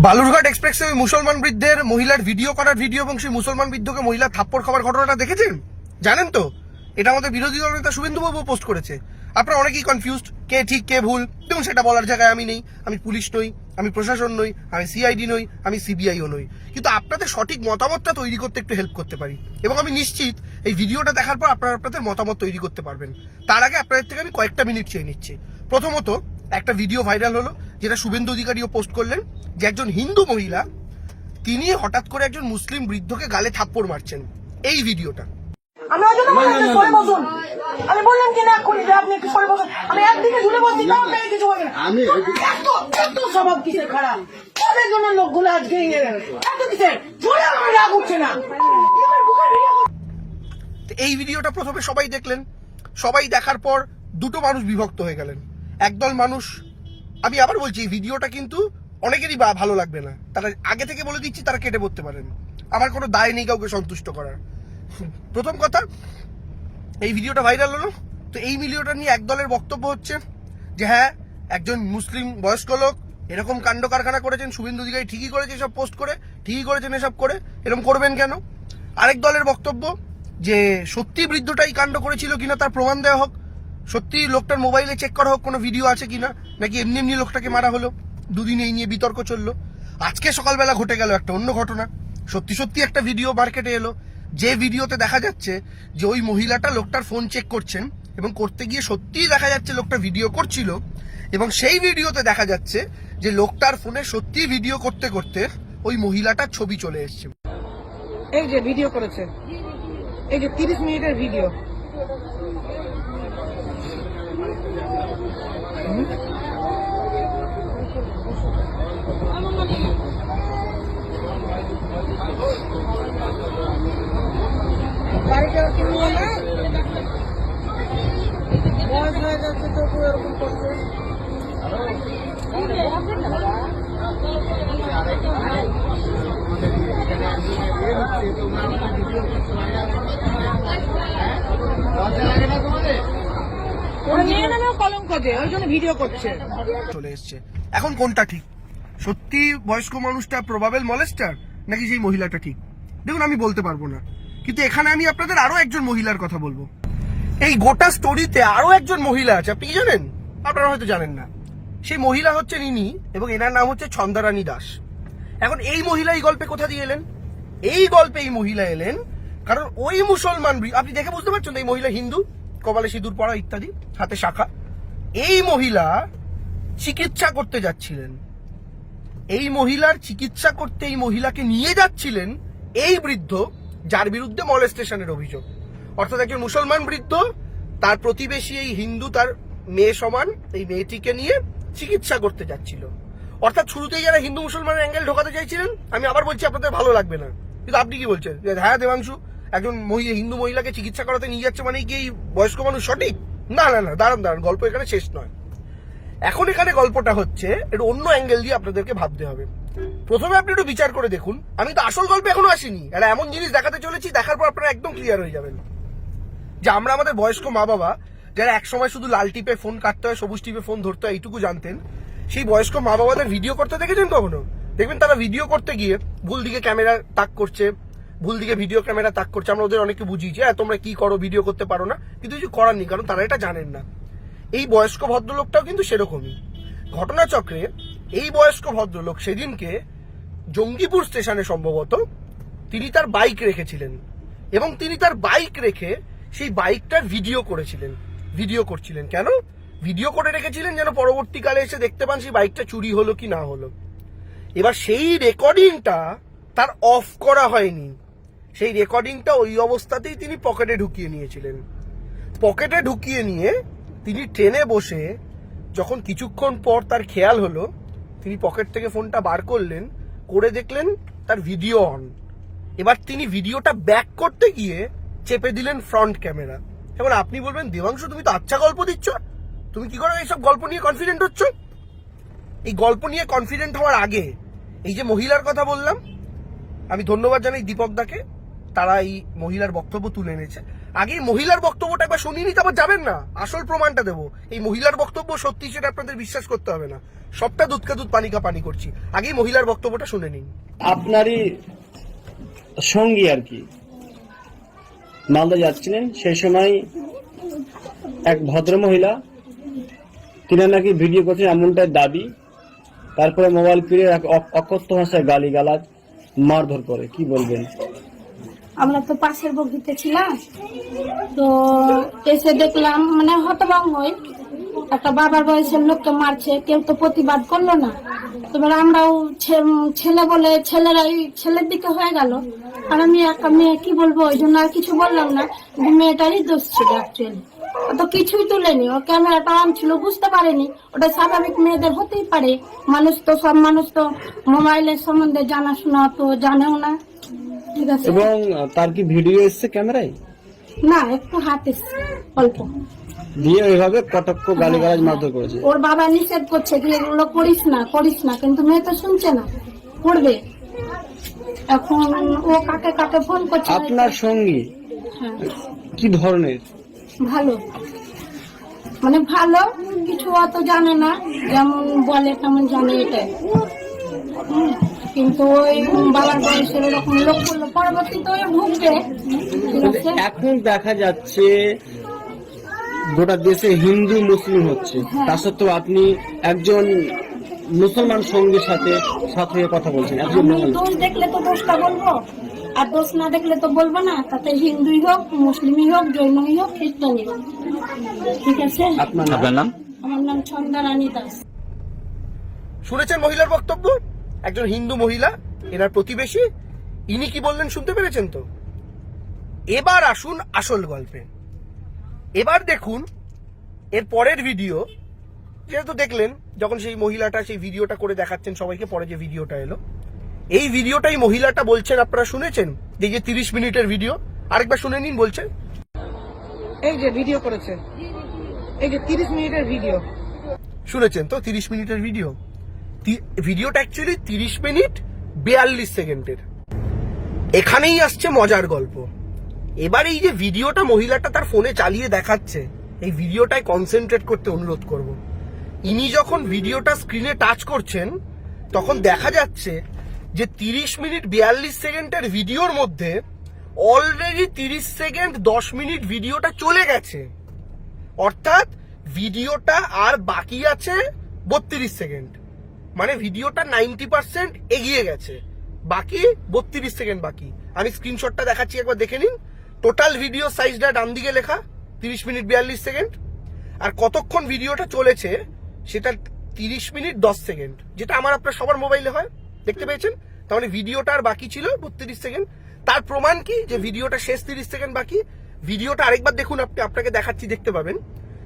বালুরঘাট এক্সপ্রেসে মুসলমান বৃদ্ধের মহিলার ভিডিও করার ভিডিও এবং সেই মুসলমান বৃদ্ধকে মহিলা থাপ্পড় খাবার ঘটনাটা দেখেছেন? জানেন তো এটা আমাদের বিরোধী দল নেতা শুভেন্দুবাবু পোস্ট করেছে। আপনারা অনেকেই কনফিউজড, কে ঠিক কে ভুল। দেখুন, সেটা বলার জায়গায় আমি নেই, আমি পুলিশ নই, আমি প্রশাসন নই, আমি সিআইডি নই, আমি সিবিআইও নই, কিন্তু আপনাদের সঠিক মতামতটা তৈরি করতে একটু হেল্প করতে পারি এবং আমি নিশ্চিত এই ভিডিওটা দেখার পর আপনারা আপনাদের মতামত তৈরি করতে পারবেন। তার আগে আপনাদের থেকে আমি কয়েকটা মিনিট চেয়ে নিচ্ছি। প্রথমত, একটা ভিডিও ভাইরাল হলো যেটা শুভেন্দু অধিকারীও পোস্ট করলেন, যে একজন হিন্দু মহিলা তিনি হঠাৎ করে একজন মুসলিম বৃদ্ধকে গালে থাপ্পড় মারছেন। এই ভিডিওটা আমি ওই জন্য বললাম যে সরে বসুন। আমি বললাম যে না করি যে আপনি একটু সরে বসুন। আমি একদিকে ঝুলে বসছি, তাও আপনাকে কিছু বলে না। এত স্বভাব কিসের খারাপ? ওদের জন্য লোকগুলো আজকে এত কিসের ঝুলে আমার রাগ উঠছে না। এই ভিডিওটা প্রথমে সবাই দেখলেন, সবাই দেখার পর দুটো মানুষ বিভক্ত হয়ে গেলেন। একদল মানুষ, আমি আবার বলছি এই ভিডিওটা কিন্তু অনেকেরই ভালো লাগবে না, তারা আগে থেকে বলে দিচ্ছি তারা কেটে পড়তে পারেন, আমার কোনো দায় নেই কাউকে সন্তুষ্ট করার। প্রথম কথা, এই ভিডিওটা ভাইরাল হলো, তো এই ভিডিওটা নিয়ে একদলের বক্তব্য হচ্ছে যে হ্যাঁ, একজন মুসলিম বয়স্ক লোক এরকম কাণ্ড কারখানা করেছেন, শুভেন্দু অধিকারী ঠিকই করেছে এসব পোস্ট করে, ঠিকই করেছেন এসব করে, এরকম করবেন কেন? আরেক দলের বক্তব্য যে সত্যি বৃদ্ধটাই কাণ্ড করেছিল কিনা তার প্রমাণ দেওয়া হোক, সত্যি লোকটার মোবাইলে চেক করা হোক কোনো ভিডিও আছে কিনা, নাকি এমনি এমনি লোকটাকে মারা হলো। দুদিন এই নিয়ে বিতর্ক চললো। আজকে সকালবেলা ঘটে গেল একটা অন্য ঘটনা। সত্যি সত্যি একটা ভিডিও মার্কেটে এলো, যে ভিডিওতে দেখা যাচ্ছে যে ওই মহিলাটা লোকটার ফোন চেক করছেন এবং করতে গিয়ে সত্যিই দেখা যাচ্ছে লোকটা ভিডিও করছিল, এবং সেই ভিডিওতে দেখা যাচ্ছে যে লোকটার ফোনে সত্যি ভিডিও করতে করতে ওই মহিলাটার ছবি চলে এসছে। এই যে ভিডিও করেছে, এই যে 30 মিনিটের ভিডিও। বাড়িটা কিনবো না, বয়স হয়ে যাচ্ছে তো এরকম করছে। কলঙ্ক দিয়ে ওই জন্য ভিডিও করছে চলে এসছে। এখন কোনটা ঠিক? সত্যি বয়স্ক মানুষটা প্রবাবেল মলেস্টার, নাকি সেই মহিলাটা ঠিক? দেখুন, আমি বলতে পারবো না, কিন্তু এখানে আমি আপনাদের আরো একজন মহিলার কথা বলবো। এই গোটা স্টোরিতে আরো একজন মহিলা আছে, আপনি কি জানেন? আপনারা হয়তো জানেন না। সেই মহিলা হচ্ছেন ইনি, এবং এনার নাম হচ্ছে ছন্দারানী দাস। এখন এই মহিলা এই গল্পে কোথা দিয়ে এলেন? এই গল্পে এই মহিলা এলেন কারণ ওই মুসলমান, আপনি দেখে বুঝতে পারছেন এই মহিলা হিন্দু, কপালে সিঁদুর পরা ইত্যাদি, হাতে শাখা। এই মহিলা চিকিৎসা করতে যাচ্ছিলেন, এই মহিলার চিকিৎসা করতে এই মহিলাকে নিয়ে যাচ্ছিলেন এই বৃদ্ধ, যার বিরুদ্ধে মলেস্টেশনের অভিযোগ। অর্থাৎ একজন মুসলমান বৃদ্ধ, তার প্রতিবেশী এই হিন্দু, তার মেয়ে সমান এই মেয়েটিকে নিয়ে চিকিৎসা করতে যাচ্ছিল। অর্থাৎ শুরুতেই যারা হিন্দু মুসলমানের অ্যাঙ্গেল ঢোকাতে চাইছিলেন, আমি আবার বলছি আপনাদের ভালো লাগবে না, কিন্তু আপনি কি বলছেন যে হ্যাঁ দেবাংশু, একজন হিন্দু মহিলাকে চিকিৎসা করাতে নিয়ে যাচ্ছে মানে কি এই বয়স্ক মানুষ সঠিক? না না না, দাঁড়ান দাঁড়ান, গল্প এখানে শেষ নয়। এখন এখানে গল্পটা হচ্ছে একটু অন্য অ্যাঙ্গেল দিয়ে আপনাদেরকে ভাবতে হবে। প্রথমে আপনি একটু বিচার করে দেখুন, আমি তো আসল গল্পে এখনো আসিনি, এটা এমন জিনিস দেখাতে চলেছি, দেখার পর আপনারা একদম ক্লিয়ার হয়ে যাবেন যে আমরা আমাদের বয়স্ক মা বাবা, যারা একসময় শুধু লাল টিপে ফোন কাটতে হয়, সবুজ টিপে ফোন ধরতে হয়, এইটুকু জানতেন, সেই বয়স্ক মা বাবাদের ভিডিও করতে দেখেছেন কখনো? দেখবেন তারা ভিডিও করতে গিয়ে ভুল দিকে ক্যামেরা তাক করছে, ভুল দিকে ভিডিও ক্যামেরা তাক করছে। আমরা ওদের অনেককে বুঝিয়েছি, হ্যাঁ তোমরা কি করো, ভিডিও করতে পারো না, কিন্তু কিছু করার নেই, কারণ তারা এটা জানেন না। এই বয়স্ক ভদ্রলোকটাও কিন্তু সেরকমই ঘটনাচক্রে। এই বয়স্ক ভদ্রলোক সেদিনকে জঙ্গিপুর স্টেশনে সম্ভবত তিনি তার বাইক রেখেছিলেন, এবং তিনি তার বাইক রেখে সেই বাইকটার ভিডিও করছিলেন। কেন ভিডিও করে রেখেছিলেন? যেন পরবর্তীকালে এসে দেখতে পান সেই বাইকটা চুরি হলো কি না হলো। এবার সেই রেকর্ডিংটা তার অফ করা হয়নি, সেই রেকর্ডিংটা ওই অবস্থাতেই তিনি পকেটে ঢুকিয়ে নিয়েছিলেন। পকেটে ঢুকিয়ে নিয়ে তিনি ট্রেনে বসে যখন কিছুক্ষণ পর তার খেয়াল হলো, তিনি পকেট থেকে ফোনটা বার করলেন, করে দেখলেন তার ভিডিও অন। এবার তিনি ভিডিওটা ব্যাক করতে গিয়ে চেপে দিলেন ফ্রন্ট ক্যামেরা। এবার আপনি বলবেন, দেবাংশু তুমি তো আচ্ছা গল্প দিচ্ছ, তুমি কি করে এইসব গল্প নিয়ে কনফিডেন্ট হচ্ছ? এই গল্প নিয়ে কনফিডেন্ট হওয়ার আগে এই যে মহিলার কথা বললাম, আমি ধন্যবাদ জানাই দীপক দাকে, তারা এই মহিলার বক্তব্য তুলে এনেছে। আগে এই মহিলার বক্তব্যটা একবার শুনিনি, তারপর যাবেন না, আসল প্রমাণটা দেবো। এই মহিলার বক্তব্য সত্যি সেটা আপনাদের বিশ্বাস করতে হবে না, সবটা দুধ কা দুধ পানি কা পানি করছি। আগে এই মহিলার বক্তব্যটা শুনে নিন। আপনারই সঙ্গী আর কি মালদা যাচ্ছিলেন, সেই সময় এক ভদ্র মহিলা তিনি নাকি ভিডিও করছেন এমনটাই দাবি, তারপরে মোবাইল ফিরে এক অকথ্য ভাষায় গালিগালাজ মারধর করে, কি বলবেন? আমরা তো পাশের বগিতে ছিলাম, তো এসে দেখলাম মানে হতভম্ব হই, একটা বাবার বয়সের লোককে মারছে, কেউ তো প্রতিবাদ করলো না। এবার আমরাও ছেলে বলে ছেলেরাই ছেলের দিকে হয়ে গেল, আর আমি একা মেয়ে, কি বলবো, ওই জন্য আর কিছু বললাম না। মেয়েটারই দোষ ছিল অ্যাকচুয়ালি, ও তো কিছুই তুলেনি, ও ক্যামেরাটা অন ছিল, বুঝতে পারেনি। ওটা স্বাভাবিক মেয়েদের হতেই পারে, মানুষ তো সব মানুষ তো মোবাইলের সম্বন্ধে জানাশোনা তো জানেও না, ঠিক আছে। এবং তার কি ভিডিও এসছে ক্যামেরায়? না, একটু হাত এসছে অল্প, দিয়ে ওইভাবে কটক্ষ গালিগালাজ মারধর করেছে। ওর বাবা নিষেধ করছে যে এগুলো করিস না, কিন্তু মেয়ে তো শুনছে না, করবে। এখন ও কাকে কাকে ফোন করছে। আপনার সঙ্গী হ্যাঁ, কি ধরনের? ভালো, মানে ভালো, কিছু অত জানে না, যেমন বলে তেমন জানে, এটাই। কিন্তু ওই বাবার বয়সের এরকম লোক করলো, পরবর্তীতে ওই ভুগবে, ঠিক আছে। এখন দেখা যাচ্ছে গোটা দেশে হিন্দু মুসলিম হচ্ছে, তা সত্ত্বেও আপনি একজন মুসলমান সঙ্গীর সাথে হয়ে কথা বলছেন। একজন আমি দোষ দেখলে তো দোষটা বলবো, আর দোষ না দেখলে তো বলবো না। তাতে হিন্দুই হোক, মুসলিমই হোক, জৈনই হোক, খ্রিস্টানই হোক, ঠিক আছে। আপনার নাম? আমার নাম ছন্দা রানী দাস। শুনেছেন মহিলার বক্তব্য? একজন হিন্দু মহিলা, এনার প্রতিবেশী, ইনি কি বললেন শুনতে পেরেছেন তো? এবার আসুন আসল গল্পে। এবার দেখুন এর পরের ভিডিও, যেহেতু দেখলেন যখন সেই মহিলাটা সেই ভিডিওটা করে দেখাচ্ছেন সবাইকে, পরে যে ভিডিওটা এলো, এই ভিডিওটাই মহিলাটা বলছেন, আপনারা শুনেছেন, এই যে 30 মিনিটের ভিডিও, আরেকবার শুনে নিন। বলছেন, এই যে ভিডিও করেছে, এই যে 30 মিনিটের ভিডিও, শুনেছেন তো 30 মিনিটের ভিডিও। ভিডিওটা অ্যাকচুয়ালি 30 মিনিট 42 সেকেন্ডের। এখানেই আসছে মজার গল্প। এবার এই যে ভিডিওটা মহিলাটা তার ফোনে চালিয়ে দেখাচ্ছে, এই ভিডিওটায় কনসেন্ট্রেট করতে অনুরোধ করব। ইনি যখন ভিডিওটা স্ক্রিনে টাচ করছেন তখন দেখা যাচ্ছে যে 30 মিনিট 42 সেকেন্ডের ভিডিওর মধ্যে অলরেডি 30 সেকেন্ড 10 মিনিট ভিডিওটা চলে গেছে, অর্থাৎ ভিডিওটা আর বাকি আছে 32 সেকেন্ড। মানে ভিডিওটা 90% এগিয়ে গেছে, বাকি 32 সেকেন্ড বাকি। আমি স্ক্রিনশটটা দেখাচ্ছি, একবার দেখে নিন। টোটাল ভিডিও সাইজটা ডান দিকে লেখা 30 মিনিট 42 সেকেন্ড, আর কতক্ষণ ভিডিওটা চলেছে সেটা 30 মিনিট 10 সেকেন্ড, যেটা আমার আপনার সবার মোবাইলে হয়, দেখতে পেয়েছেন। তার মানে ভিডিওটা আর বাকি ছিল 32 সেকেন্ড। তার প্রমাণ কি যে ভিডিওটা শেষ 30 সেকেন্ড বাকি। ভিডিওটা আরেকবার দেখুন, আপনাকে দেখাচ্ছি, দেখতে পাবেন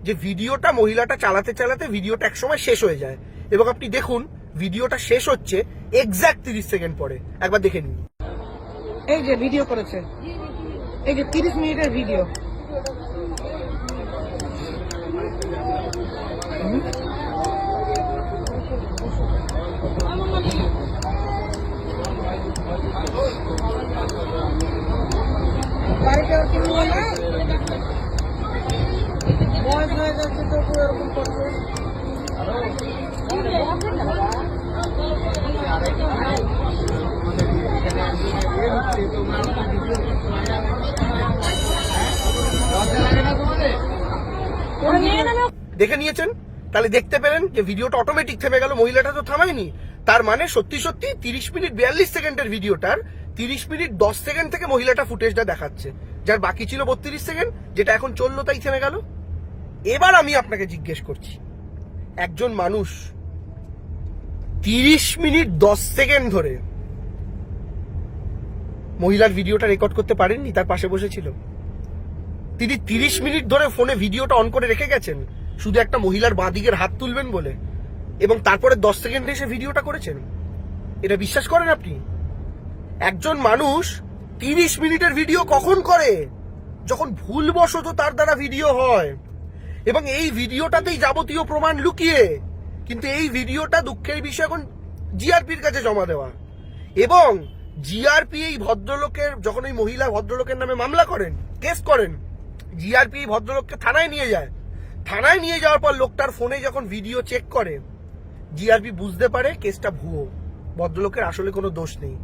যে ভিডিওটা মহিলাটা চালাতে চালাতে ভিডিওটা একসময় শেষ হয়ে যায়, এবং আপনি দেখুন ভিডিওটা শেষ হচ্ছে এক্সাক্ট 30 সেকেন্ড পরে। একবার দেখে নিন। এই যে ভিডিও করেছে, এই যে 30 মিনিটের ভিডিও, বাড়িতে আর কি নিয়ে না বয়স হয়ে যাচ্ছে তো এরকম করছে। দেখে নিয়েছেন, তাহলে দেখতে পেলেন যে ভিডিওটা অটোমেটিক থেমে গেল, মহিলাটা তো থামায়নি। তার মানে সত্যি সত্যি 30 মিনিট 42 সেকেন্ডের ভিডিওটার 30 মিনিট 10 সেকেন্ড থেকে মহিলাটা ফুটেজটা দেখাচ্ছে, যার বাকি ছিল 32 সেকেন্ড, যেটা এখন চললো তাই থেমে গেল। এবার আমি আপনাকে জিজ্ঞেস করছি, একজন মানুষ 30 মিনিট 10 সেকেন্ড ধরে মহিলার ভিডিওটা রেকর্ড করতে পারেননি, তার পাশে বসেছিল, তিনি 30 মিনিট ধরে ফোনে ভিডিওটা অন করে রেখে গেছেন শুধু একটা মহিলার বাঁ দিকের হাত তুলবেন বলে, এবং তারপরে 10 সেকেন্ডে এসে ভিডিওটা করেছেন। এটা বিশ্বাস করেন আপনি? একজন মানুষ 30 মিনিটের ভিডিও কখন করে? যখন ভুলবশত তার দ্বারা ভিডিও হয়, এবং এই ভিডিওটাতেই যাবতীয় প্রমাণ লুকিয়ে। কিন্তু এই ভিডিওটা দুঃখের বিষয় এখন জিআরপির কাছে জমা দেওয়া, এবং জিআরপি এই ভদ্রলোকের, যখন ওই মহিলা ভদ্রলোকের নামে মামলা করেন, কেস করেন, জিআরপি ভদ্রলোককে থানায় নিয়ে যায়। থানায় নিয়ে যাওয়ার পর লোকটার ফোনে যখন ভিডিও চেক করে, জিআরপি বুঝতে পারে কেসটা ভুয়ো, ভদ্রলোকের আসলে কোনো দোষ নেই।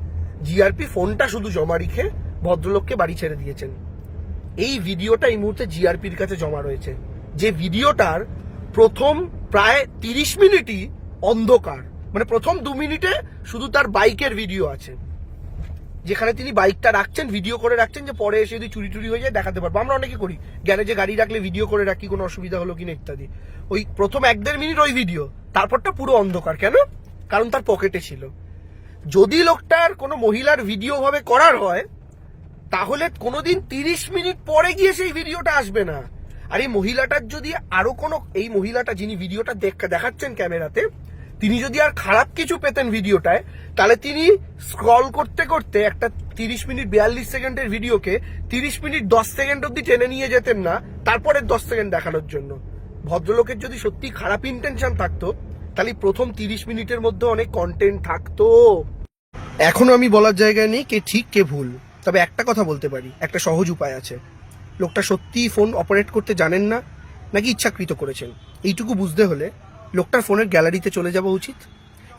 জিআরপি ফোনটা শুধু জমা রেখে ভদ্রলোককে বাড়ি ছেড়ে দিয়েছেন। এই ভিডিওটা এই মুহূর্তে জিআরপির কাছে জমা রয়েছে, যে ভিডিওটার প্রথম প্রায় 30 মিনিটই অন্ধকার, মানে প্রথম 2 মিনিটে শুধু তার বাইকের ভিডিও আছে, যেখানে তিনি বাইকটা রাখছেন, ভিডিও করে রাখছেন, যে পরে এসে যদি চুরি টুরি হয়ে যায় দেখাতে পারবো। আমরা অনেকে করি, গ্যারেজে গাড়ি রাখলে ভিডিও করে রাখি, কোনো অসুবিধা হলো কিনা ইত্যাদি। ওই প্রথম 1-1.5 মিনিট ওই ভিডিও, তারপরটা পুরো অন্ধকার। কেন? কারণ তার পকেটে ছিল। যদি লোকটার কোনো মহিলার ভিডিও ভাবে করার হয়, তাহলে কোনোদিন 30 মিনিট পরে গিয়ে সেই ভিডিওটা আসবে না। আর এই মহিলাটার যদি আরো কোনো, এই মহিলাটা যিনি ভিডিওটা দেখাচ্ছেন ক্যামেরাতে, তিনি যদি আর খারাপ কিছু পেতেন ভিডিওটায়, তাহলে তিনি স্ক্রল করতে করতে একটা 30 মিনিট 42 সেকেন্ডের ভিডিওকে 30 মিনিট 10 সেকেন্ড অব্দি টেনে নিয়ে যেতেন না, তারপরে 10 সেকেন্ড দেখানোর জন্য। ভদ্রলোকের যদি সত্যি খারাপ ইন্টেনশন থাকতো, তাহলে প্রথম 30 মিনিটের মধ্যে অনেক কন্টেন্ট থাকতো। এখনো আমি বলার জায়গায় নেই কে ঠিক কে ভুল, তবে একটা কথা বলতে পারি, একটা সহজ উপায় আছে। লোকটা সত্যিই ফোন অপারেট করতে জানেন না, নাকি ইচ্ছাকৃত করেছেন, এইটুকু বুঝতে হলে লোকটার ফোনের গ্যালারিতে চলে যাওয়া উচিত,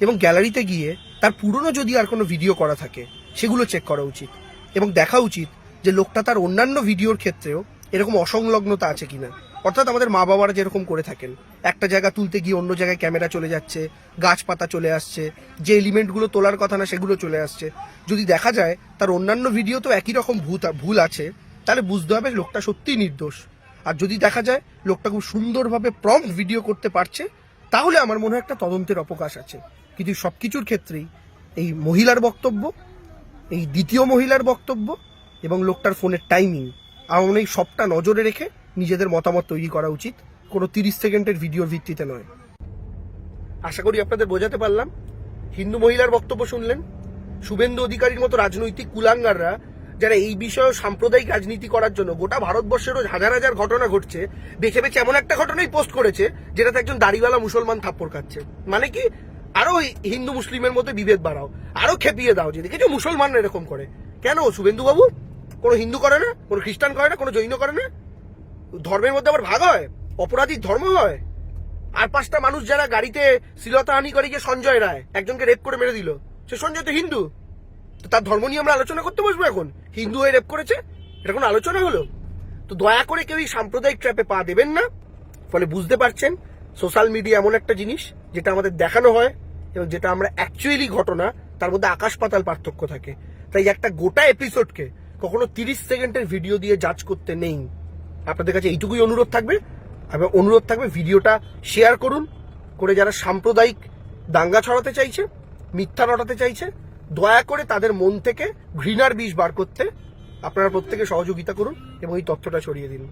এবং গ্যালারিতে গিয়ে তার পুরনো যদি আর কোনো ভিডিও করা থাকে সেগুলো চেক করা উচিত, এবং দেখা উচিত যে লোকটা তার অন্যান্য ভিডিওর ক্ষেত্রেও এরকম অসংলগ্নতা আছে কিনা। অর্থাৎ আমাদের মা বাবারা যেরকম করে থাকেন, একটা জায়গা তুলতে গিয়ে অন্য জায়গায় ক্যামেরা চলে যাচ্ছে, গাছপাতা চলে আসছে, যে এলিমেন্টগুলো তোলার কথা না সেগুলো চলে আসছে। যদি দেখা যায় তার অন্যান্য ভিডিও তো একই রকম ভুল আছে, তাহলে বুঝতে হবে লোকটা সত্যিই নির্দোষ। আর যদি দেখা যায় লোকটা খুব সুন্দরভাবে প্রম্পট ভিডিও করতে পারছে, তাহলে আমার মনে হয় একটা তদন্তের অবকাশ আছে। কিন্তু সবকিছুর ক্ষেত্রেই এই মহিলার বক্তব্য, এই দ্বিতীয় মহিলার বক্তব্য এবং লোকটার ফোনের টাইমিং, আমার মনে হয় সবটা নজরে রেখে নিজেদের মতামত তৈরি করা উচিত, কোনো 30 সেকেন্ডের ভিডিওর ভিত্তিতে নয়। আশা করি আপনাদের বোঝাতে পারলাম। হিন্দু মহিলার বক্তব্য শুনলেন। শুভেন্দু অধিকারীর মতো রাজনৈতিক কুলাঙ্গাররা, যারা এই বিষয়ে সাম্প্রদায়িক রাজনীতি করার জন্য গোটা ভারতবর্ষেরও হাজার হাজার ঘটনা ঘটছে, বেছে বেছে এমন একটা ঘটনাই পোস্ট করেছে যেটাতে একজন দাড়িওয়ালা মুসলমান থাপ্পড় খাচ্ছে। মানে কি, আরো হিন্দু মুসলিমের মধ্যে বিভেদ বাড়াও, আরো খেপিয়ে দাও যে দেখেছো মুসলমানরা এরকম করে। কেন শুভেন্দু বাবু? কোনো হিন্দু করে না, কোনো খ্রিস্টান করে না, কোনো জৈন করে না? ধর্মের মধ্যে আবার ভাগ হয়, অপরাধীর ধর্ম হয়। আর 5টা মানুষ যারা গাড়িতে শ্লীলতাহানি করে গিয়ে সঞ্জয় রায় একজনকে রেপ করে মেরে দিল, সে সঞ্জয় তো হিন্দু, তো তার ধর্ম নিয়ে আমরা আলোচনা করতে বসবো এখন? হিন্দু হয়ে রেপ করেছে, এটা কোনো আলোচনা হলো? তো দয়া করে কেউ এই সাম্প্রদায়িক ট্র্যাপে পা দেবেন না। ফলে বুঝতে পারছেন সোশ্যাল মিডিয়া এমন একটা জিনিস যেটা আমাদের দেখানো হয় এবং যেটা আমরা অ্যাকচুয়ালি ঘটনা, তার মধ্যে আকাশ পাতাল পার্থক্য থাকে। তাই একটা গোটা এপিসোডকে কখনো 30 সেকেন্ডের ভিডিও দিয়ে জাজ করতে নেই। আপনাদের কাছে এইটুকুই অনুরোধ থাকবে, এবং অনুরোধ থাকবে ভিডিওটা শেয়ার করুন, করে যারা সাম্প্রদায়িক দাঙ্গা ছড়াতে চাইছে, মিথ্যা রটাতে চাইছে, দয়া করে তাদের মন থেকে ঘৃণার বিষ বার করতে আপনারা প্রত্যেকে সহযোগিতা করুন এবং এই তথ্যটা ছড়িয়ে দিন।